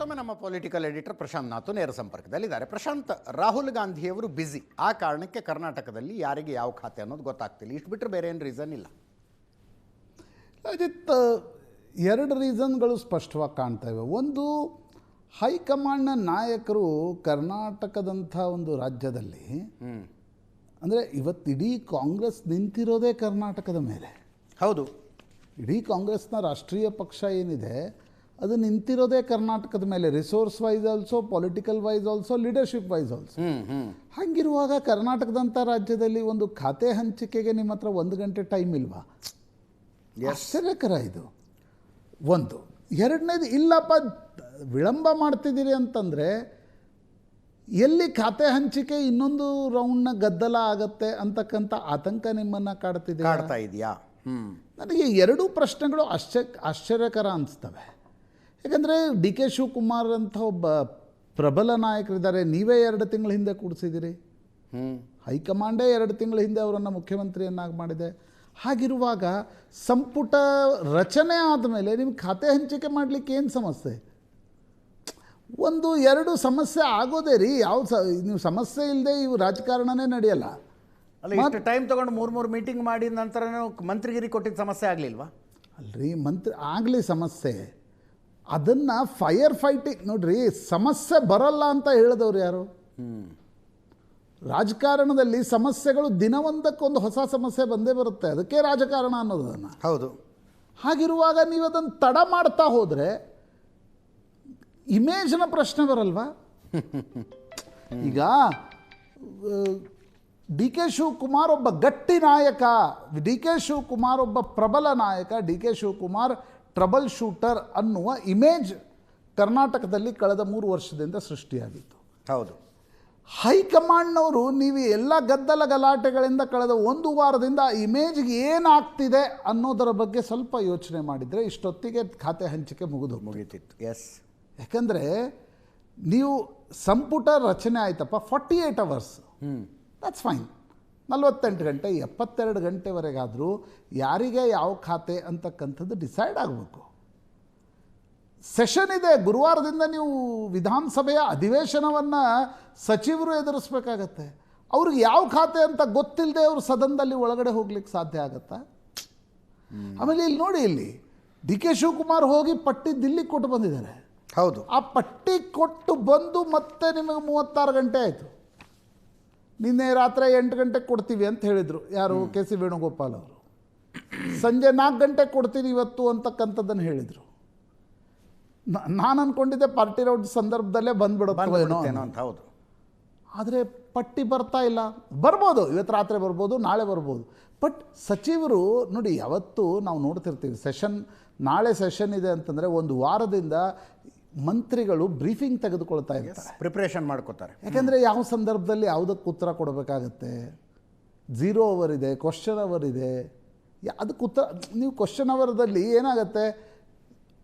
ಮತ್ತೊಮ್ಮೆ ನಮ್ಮ political editor Prashant Nathu ನೇರ ಸಂಪರ್ಕದಲ್ಲಿದ್ದಾರೆ. ಪ್ರಶಾಂತ್, ರಾಹುಲ್ ಗಾಂಧಿಯವರು ಬ್ಯುಸಿ, ಆ ಕಾರಣಕ್ಕೆ ಕರ್ನಾಟಕದಲ್ಲಿ ಯಾರಿಗೆ ಯಾವ ಖಾತೆ ಅನ್ನೋದು ಗೊತ್ತಾಗ್ತಿಲ್ಲ. ಇಷ್ಟು ಬಿಟ್ಟರೆ ಬೇರೆ ಏನು ರೀಸನ್ ಇಲ್ಲ. ಅಜಿತ್, ಎರಡು ರೀಸನ್ಗಳು ಸ್ಪಷ್ಟವಾಗಿ ಕಾಣ್ತವೆ. ಒಂದು, ಹೈಕಮಾಂಡ್ನ ನಾಯಕರು ಕರ್ನಾಟಕದಂಥ ಒಂದು ರಾಜ್ಯದಲ್ಲಿ ಅಂದರೆ ಇವತ್ತು ಇಡೀ ಕಾಂಗ್ರೆಸ್ ನಿಂತಿರೋದೇ ಕರ್ನಾಟಕದ ಮೇಲೆ. ಹೌದು, ಇಡೀ ಕಾಂಗ್ರೆಸ್ನ ರಾಷ್ಟ್ರೀಯ ಪಕ್ಷ ಏನಿದೆ ಅದು ನಿಂತಿರೋದೇ ಕರ್ನಾಟಕದ ಮೇಲೆ. Resource wise also, political wise also, leadership wise also. ಹಾಗಿರುವಾಗ ಕರ್ನಾಟಕದಂಥ ರಾಜ್ಯದಲ್ಲಿ ಒಂದು ಖಾತೆ ಹಂಚಿಕೆಗೆ ನಿಮ್ಮ ಹತ್ರ 1 ಗಂಟೆ ಟೈಮ್ ಇಲ್ವಾ? ಆಶ್ಚರ್ಯಕರ ಇದು ಒಂದು. ಎರಡನೇದು, ಇಲ್ಲಪ್ಪ ವಿಳಂಬ ಮಾಡ್ತಿದ್ದೀರಿ ಅಂತಂದರೆ ಎಲ್ಲಿ ಖಾತೆ ಹಂಚಿಕೆ ಇನ್ನೊಂದು ರೌಂಡ್ನ ಗದ್ದಲ ಆಗತ್ತೆ ಅಂತಕ್ಕಂಥ ಆತಂಕ ನಿಮ್ಮನ್ನು ಕಾಡ್ತಾ ಇದೆಯಾ? ನನಗೆ ಎರಡೂ ಪ್ರಶ್ನೆಗಳು ಆಶ್ಚರ್ಯಕರ ಅನಿಸ್ತವೆ. ಯಾಕಂದರೆ ಡಿ ಕೆ ಶಿವಕುಮಾರ್ ಅಂತ ಒಬ್ಬ ಪ್ರಬಲ ನಾಯಕರಿದ್ದಾರೆ. ನೀವೇ 2 ತಿಂಗಳ ಹಿಂದೆ ಕೂಡಿಸಿದ್ದೀರಿ. ಹೈಕಮಾಂಡೇ 2 ತಿಂಗಳ ಹಿಂದೆ ಅವರನ್ನು ಮುಖ್ಯಮಂತ್ರಿಯನ್ನಾಗಿ ಮಾಡಿದೆ. ಹಾಗಿರುವಾಗ ಸಂಪುಟ ರಚನೆ ಆದಮೇಲೆ ನಿಮ್ಗೆ ಖಾತೆ ಹಂಚಿಕೆ ಮಾಡಲಿಕ್ಕೆ ಏನು ಸಮಸ್ಯೆ? 1-2 ಸಮಸ್ಯೆ ಆಗೋದೇ ರೀ. ನೀವು ಸಮಸ್ಯೆ ಇಲ್ಲದೆ ಇವು ರಾಜಕಾರಣನೇ ನಡೆಯಲ್ಲ. ಅಲ್ಲ, ಇಷ್ಟು ಟೈಮ್ ತೊಗೊಂಡು 3 ಮೀಟಿಂಗ್ ಮಾಡಿದ ನಂತರ ಮಂತ್ರಿಗಿರಿ ಕೊಟ್ಟಿದ್ದ ಸಮಸ್ಯೆ ಆಗಲಿಲ್ವಾ? ಅಲ್ರಿ, ಆಗಲಿ ಸಮಸ್ಯೆ, ಅದನ್ನು ಫೈರ್ ಫೈಟಿಂಗ್ ನೋಡ್ರಿ. ಸಮಸ್ಯೆ ಬರಲ್ಲ ಅಂತ ಹೇಳಿದವ್ರು ಯಾರು? ರಾಜಕಾರಣದಲ್ಲಿ ಸಮಸ್ಯೆಗಳು ದಿನವೊಂದಕ್ಕೊಂದು ಹೊಸ ಸಮಸ್ಯೆ ಬಂದೇ ಬರುತ್ತೆ. ಅದಕ್ಕೆ ರಾಜಕಾರಣ ಅನ್ನೋದನ್ನು. ಹೌದು. ಹಾಗಿರುವಾಗ ನೀವು ಅದನ್ನು ತಡ ಮಾಡ್ತಾ ಹೋದರೆ ಇಮೇಜ್ನ ಪ್ರಶ್ನೆ ಬರಲ್ವಾ? ಈಗ ಡಿ ಕೆ ಶಿವಕುಮಾರ್ ಒಬ್ಬ ಗಟ್ಟಿ ನಾಯಕ, ಡಿ ಕೆ ಶಿವಕುಮಾರ್ ಒಬ್ಬ ಪ್ರಬಲ ನಾಯಕ, D K Shivakumar trouble shooter ಅನ್ನುವ ಇಮೇಜ್ ಕರ್ನಾಟಕದಲ್ಲಿ ಕಳೆದ 3 ವರ್ಷದಿಂದ ಸೃಷ್ಟಿಯಾಗಿತ್ತು. ಹೌದು. ಹೈಕಮಾಂಡ್ನವರು ನೀವು ಎಲ್ಲ ಗದ್ದಲ ಗಲಾಟೆಗಳಿಂದ ಕಳೆದ 1 ವಾರದಿಂದ ಇಮೇಜ್ಗೆ ಏನಾಗ್ತಿದೆ ಅನ್ನೋದರ ಬಗ್ಗೆ ಸ್ವಲ್ಪ ಯೋಚನೆ ಮಾಡಿದರೆ ಇಷ್ಟೊತ್ತಿಗೆ ಖಾತೆ ಹಂಚಿಕೆ ಮುಗಿತಿತ್ತು. ಎಸ್. ಯಾಕಂದರೆ ನೀವು ಸಂಪುಟ ರಚನೆ ಆಯ್ತಪ್ಪ, 48 ಅವರ್ಸ್, ದಟ್ಸ್ ಫೈನ್. 48 ಗಂಟೆ 72 ಗಂಟೆವರೆಗಾದರೂ ಯಾರಿಗೆ ಯಾವ ಖಾತೆ ಅಂತಕ್ಕಂಥದ್ದು ಡಿಸೈಡ್ ಆಗಬೇಕು. ಸೆಷನ್ ಇದೆ, ಗುರುವಾರದಿಂದ ನೀವು ವಿಧಾನಸಭೆಯ ಅಧಿವೇಶನವನ್ನು ಸಚಿವರು ಎದುರಿಸ್ಬೇಕಾಗತ್ತೆ. ಅವ್ರಿಗೆ ಯಾವ ಖಾತೆ ಅಂತ ಗೊತ್ತಿಲ್ಲದೆ ಅವರು ಸದನದಲ್ಲಿ ಒಳಗಡೆ ಹೋಗ್ಲಿಕ್ಕೆ ಸಾಧ್ಯ ಆಗತ್ತಾ? ಆಮೇಲೆ ಇಲ್ಲಿ ನೋಡಿ, ಇಲ್ಲಿ ಡಿ ಕೆ ಶಿವಕುಮಾರ್ ಹೋಗಿ ಪಟ್ಟಿ ದಿಲ್ಲಿಗೆ ಕೊಟ್ಟು ಬಂದಿದ್ದಾರೆ. ಹೌದು. ಆ ಪಟ್ಟಿ ಕೊಟ್ಟು ಬಂದು ಮತ್ತೆ ನಿಮಗೆ 36 ಗಂಟೆ ಆಯಿತು. ನಿನ್ನೆ ರಾತ್ರಿ 8 ಗಂಟೆಗೆ ಕೊಡ್ತೀವಿ ಅಂತ ಹೇಳಿದರು ಯಾರು? ಕೆ ಸಿ ವೇಣುಗೋಪಾಲ್ ಅವರು. ಸಂಜೆ 4 ಗಂಟೆಗೆ ಕೊಡ್ತೀನಿ ಇವತ್ತು ಅಂತಕ್ಕಂಥದ್ದನ್ನು ಹೇಳಿದರು. ನಾನು ಅಂದ್ಕೊಂಡಿದ್ದೆ ಪಾರ್ಟಿ ರೌಂಡ್ ಸಂದರ್ಭದಲ್ಲೇ ಬಂದ್ಬಿಡುತ್ತೇನೋ ಅಂತ. ಹೌದು. ಆದರೆ ಪಟ್ಟಿ ಬರ್ತಾ ಇಲ್ಲ. ಬರ್ಬೋದು, ಇವತ್ತು ರಾತ್ರಿ ಬರ್ಬೋದು, ನಾಳೆ ಬರ್ಬೋದು. ಬಟ್ ಸಚಿವರು ನೋಡಿ, ಯಾವತ್ತೂ ನಾವು ನೋಡ್ತಿರ್ತೀವಿ ನಾಳೆ ಸೆಷನ್ ಇದೆ ಅಂತಂದರೆ 1 ವಾರದಿಂದ ಮಂತ್ರಿಗಳು ಬ್ರೀಫಿಂಗ್ ತೆಗೆದುಕೊಳ್ತಾ ಇರ್ತಾರೆ, ಪ್ರಿಪ್ರೇಷನ್ ಮಾಡ್ಕೋತಾರೆ. ಯಾಕೆಂದರೆ ಯಾವ ಸಂದರ್ಭದಲ್ಲಿ ಯಾವುದಕ್ಕೆ ಉತ್ತರ ಕೊಡಬೇಕಾಗತ್ತೆ. 0 ಅವರ್ ಇದೆ, ಕ್ವಶನ್ ಅವರ್ ಇದೆ. ಅದಕ್ಕೆ ಉತ್ತರ, ನೀವು ಕ್ವಶನ್ ಅವರ್ದಲ್ಲಿ ಏನಾಗುತ್ತೆ,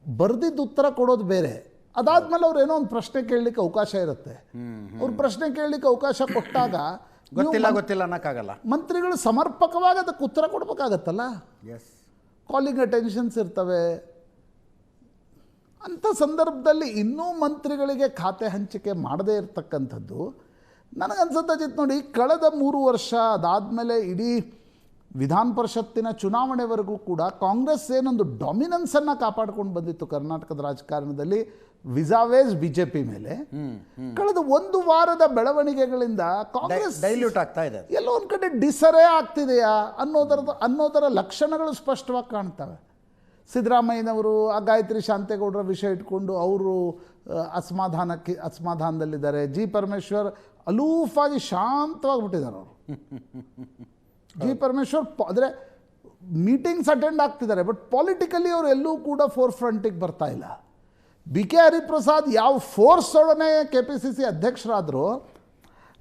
ಬರೆದಿದ್ದು ಉತ್ತರ ಕೊಡೋದು ಬೇರೆ. ಅದಾದಮೇಲೆ ಅವ್ರು ಏನೋ ಒಂದು ಪ್ರಶ್ನೆ ಕೇಳಲಿಕ್ಕೆ ಅವಕಾಶ ಇರುತ್ತೆ. ಅವ್ರು ಪ್ರಶ್ನೆ ಕೇಳಲಿಕ್ಕೆ ಅವಕಾಶ ಕೊಟ್ಟಾಗ ಗೊತ್ತಿಲ್ಲ ಅನ್ನೋಕ್ಕಾಗಲ್ಲ. ಮಂತ್ರಿಗಳು ಸಮರ್ಪಕವಾಗಿ ಅದಕ್ಕೆ ಉತ್ತರ ಕೊಡಬೇಕಾಗತ್ತಲ್ಲ. ಎಸ್. ಕಾಲಿಂಗ್ ಅಟೆನ್ಷನ್ಸ್ ಇರ್ತವೆ. ಅಂಥ ಸಂದರ್ಭದಲ್ಲಿ ಇನ್ನೂ ಮಂತ್ರಿಗಳಿಗೆ ಖಾತೆ ಹಂಚಿಕೆ ಮಾಡದೇ ಇರತಕ್ಕಂಥದ್ದು ನನಗನ್ಸುತ್ತೆ ಅಜಿತ್. ನೋಡಿ, ಕಳೆದ 3 ವರ್ಷ ಅದಾದಮೇಲೆ ಇಡೀ ವಿಧಾನ ಪರಿಷತ್ತಿನ ಚುನಾವಣೆವರೆಗೂ ಕೂಡ ಕಾಂಗ್ರೆಸ್ ಏನೊಂದು ಡಾಮಿನೆನ್ಸನ್ನು ಕಾಪಾಡ್ಕೊಂಡು ಬಂದಿತ್ತು ಕರ್ನಾಟಕದ ರಾಜಕಾರಣದಲ್ಲಿ ವಿಸಾವೇಸ್ BJP ಮೇಲೆ. ಕಳೆದ 1 ವಾರದ ಬೆಳವಣಿಗೆಗಳಿಂದ ಕಾಂಗ್ರೆಸ್ ಡೈಲ್ಯೂಟ್ ಆಗ್ತಾ ಇದೆ. ಎಲ್ಲೋ ಒಂದು ಕಡೆ ಡಿಸರೇ ಆಗ್ತಿದೆಯಾ ಅನ್ನೋದರ ಲಕ್ಷಣಗಳು ಸ್ಪಷ್ಟವಾಗಿ ಕಾಣ್ತವೆ. ಸಿದ್ದರಾಮಯ್ಯನವರು ಆ ಗಾಯತ್ರಿ ಶಾಂತೇಗೌಡರ ವಿಷಯ ಇಟ್ಕೊಂಡು ಅವರು ಅಸಮಾಧಾನದಲ್ಲಿದ್ದಾರೆ. ಜಿ ಪರಮೇಶ್ವರ್ ಅಲೂಫಾಗಿ ಶಾಂತವಾಗಿಬಿಟ್ಟಿದ್ದಾರೆ ಅವರು. ಜಿ ಪರಮೇಶ್ವರ್ ಅಂದರೆ ಮೀಟಿಂಗ್ಸ್ ಅಟೆಂಡ್ ಆಗ್ತಿದ್ದಾರೆ, ಬಟ್ ಪಾಲಿಟಿಕಲಿ ಅವರು ಎಲ್ಲೂ ಕೂಡ ಫೋರ್ಫ್ರಂಟಿಗೆ ಬರ್ತಾ ಇಲ್ಲ. BK ಹರಿಪ್ರಸಾದ್ ಯಾವ ಫೋರ್ಸೊಡನೆ KPCC ಅಧ್ಯಕ್ಷರಾದರೂ,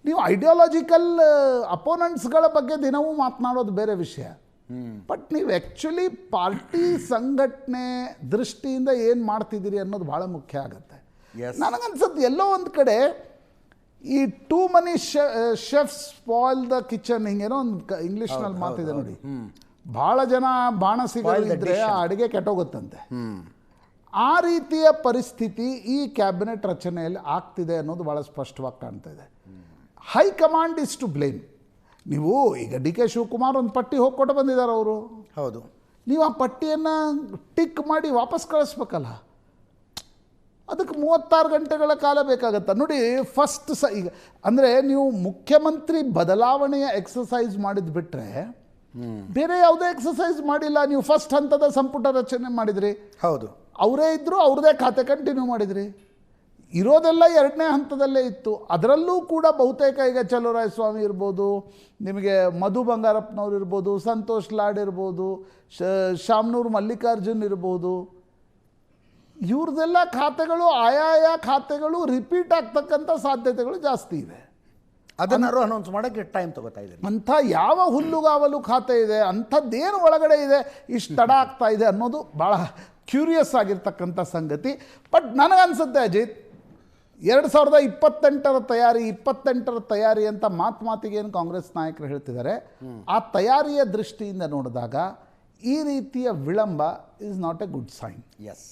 ನೀವು ಐಡಿಯಾಲಜಿಕಲ್ ಅಪೋನೆಂಟ್ಸ್ಗಳ ಬಗ್ಗೆ ದಿನವೂ ಮಾತನಾಡೋದು ಬೇರೆ ವಿಷಯ. ಬಟ್ ನೀವು ಆ್ಯಕ್ಚುಲಿ ಪಾರ್ಟಿ ಸಂಘಟನೆ ದೃಷ್ಟಿಯಿಂದ ಏನು ಮಾಡ್ತಿದ್ದೀರಿ ಅನ್ನೋದು ಭಾಳ ಮುಖ್ಯ ಆಗುತ್ತೆ. ನನಗನ್ಸುತ್ತೆ ಎಲ್ಲೋ ಒಂದು ಕಡೆ ಈ too many chefs spoil the kitchen, ಹಿಂಗೇನೋ ಒಂದು ಇಂಗ್ಲೀಷ್ನಲ್ಲಿ ಮಾತಿದೆ ನೋಡಿ. ಭಾಳ ಜನ ಬಾಣಸಿಗರು ಇದ್ದರೆ ಆ ಅಡುಗೆ ಕೆಟ್ಟೋಗುತ್ತಂತೆ. ಆ ರೀತಿಯ ಪರಿಸ್ಥಿತಿ ಈ ಕ್ಯಾಬಿನೆಟ್ ರಚನೆಯಲ್ಲಿ ಆಗ್ತಿದೆ ಅನ್ನೋದು ಭಾಳ ಸ್ಪಷ್ಟವಾಗಿ ಕಾಣ್ತಾ ಇದೆ. High command is to blame. ನೀವು ಈಗ ಡಿ ಕೆ ಶಿವಕುಮಾರ್ ಒಂದು ಪಟ್ಟಿ ಹೋಗ್ಕೊಟ್ಟು ಬಂದಿದ್ದಾರೆ ಅವರು. ಹೌದು, ನೀವು ಆ ಪಟ್ಟಿಯನ್ನು ಟಿಕ್ ಮಾಡಿ ವಾಪಸ್ ಕಳಿಸ್ಬೇಕಲ್ಲ. ಅದಕ್ಕೆ 36 ಗಂಟೆಗಳ ಕಾಲ ಬೇಕಾಗತ್ತೆ ನೋಡಿ. ಫಸ್ಟ್ ಈಗ ಅಂದರೆ ನೀವು ಮುಖ್ಯಮಂತ್ರಿ ಬದಲಾವಣೆಯ ಎಕ್ಸಸೈಸ್ ಮಾಡಿದ್ ಬಿಟ್ಟರೆ ಬೇರೆ ಯಾವುದೇ ಎಕ್ಸಸೈಸ್ ಮಾಡಿಲ್ಲ. ನೀವು ಫಸ್ಟ್ ಹಂತದ ಸಂಪುಟ ರಚನೆ ಮಾಡಿದ್ರಿ, ಹೌದು, ಅವರೇ ಇದ್ದರು, ಅವ್ರದ್ದೇ ಖಾತೆ ಕಂಟಿನ್ಯೂ ಮಾಡಿದ್ರಿ. ಇರೋದೆಲ್ಲ 2ನೇ ಹಂತದಲ್ಲೇ ಇತ್ತು. ಅದರಲ್ಲೂ ಕೂಡ ಬಹುತೇಕ ಈಗ ಚಲುವರಾಯಸ್ವಾಮಿ ಇರ್ಬೋದು, ನಿಮಗೆ ಮಧು ಬಂಗಾರಪ್ಪನವ್ರು ಇರ್ಬೋದು, ಸಂತೋಷ್ ಲಾಡ್ ಇರ್ಬೋದು, ಶಾಮನೂರು ಮಲ್ಲಿಕಾರ್ಜುನ್ ಇರ್ಬೋದು, ಇವ್ರದ್ದೆಲ್ಲ ಖಾತೆಗಳು ಆಯಾಯ ಖಾತೆಗಳು ರಿಪೀಟ್ ಆಗ್ತಕ್ಕಂಥ ಸಾಧ್ಯತೆಗಳು ಜಾಸ್ತಿ ಇದೆ. ಅದನ್ನಾರು ಅನೌನ್ಸ್ ಮಾಡೋಕ್ಕೆ ಟೈಮ್ ತಗೋತಾ ಇದ್ದೀನಿ. ಅಂಥ ಯಾವ ಹುಲ್ಲುಗಾವಲು ಖಾತೆ ಇದೆ, ಅಂಥದ್ದೇನು ಒಳಗಡೆ ಇದೆ ಇಷ್ಟು ತಡ ಆಗ್ತಾ ಇದೆ ಅನ್ನೋದು ಭಾಳ ಕ್ಯೂರಿಯಸ್ ಆಗಿರ್ತಕ್ಕಂಥ ಸಂಗತಿ. ಬಟ್ ನನಗನ್ಸುತ್ತೆ ಅಜಿತ್, 2028ರ ತಯಾರಿ ಅಂತ ಮಾತಿಗೇನು ಕಾಂಗ್ರೆಸ್ ನಾಯಕರು ಹೇಳ್ತಿದ್ದಾರೆ, ಆ ತಯಾರಿಯ ದೃಷ್ಟಿಯಿಂದ ನೋಡಿದಾಗ ಈ ರೀತಿಯ ವಿಳಂಬ is not a good sign. Yes.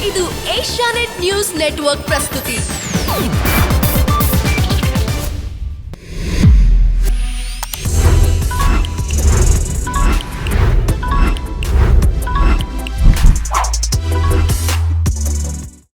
ಇದು ಏಷ್ಯಾನೆಟ್ ನ್ಯೂಸ್ ನೆಟ್ವರ್ಕ್ ಪ್ರಸ್ತುತಿ.